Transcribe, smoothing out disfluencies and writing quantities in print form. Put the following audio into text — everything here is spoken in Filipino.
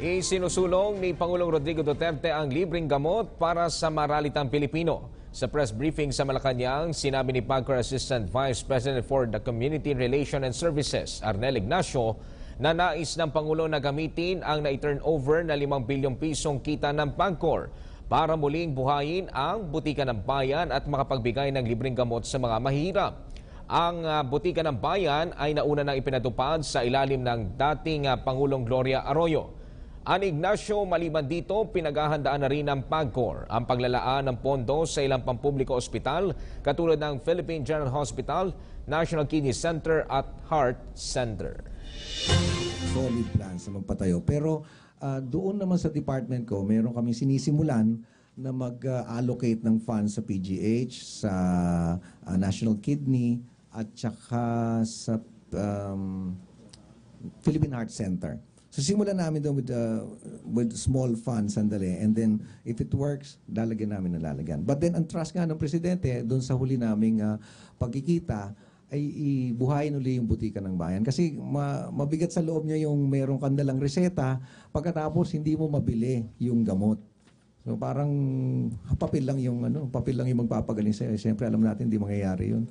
Isinusulong ni Pangulong Rodrigo Duterte ang libreng gamot para sa maralitang Pilipino. Sa press briefing sa Malacanang, sinabi ni PAGCOR Assistant Vice President for the Community Relation and Services, Arnel Ignacio, na nais ng Pangulo na gamitin ang na-turn over na 5 bilyong pisong kita ng PAGCOR para muling buhayin ang Butika ng Bayan at makapagbigay ng libreng gamot sa mga mahihirap. Ang Butika ng Bayan ay nauna nang ipinatupad sa ilalim ng dating Pangulong Gloria Arroyo. Ani Ignacio, maliban dito, pinaghahandaan na rin ng PAGCOR ang paglalaan ng pondo sa ilang pampubliko ospital katulad ng Philippine General Hospital, National Kidney Center at Heart Center. Solid plans na magpatayo. Pero doon naman sa department ko, meron kaming sinisimulan na mag-allocate ng funds sa PGH, sa National Kidney at saka sa Philippine Heart Center. So simulan namin doon with small funds sandali, and then if it works, lalagyan namin ng lalagyan. But then ang trust nga ng Presidente doon sa huli naming pagkikita ay ibuhayin uli yung Butika ng Bayan. Kasi mabigat sa loob niya yung merong kandalang reseta, pagkatapos hindi mo mabili yung gamot. So parang papel lang yung magpapagaling sa'yo. Siyempre alam natin hindi mangyayari yun.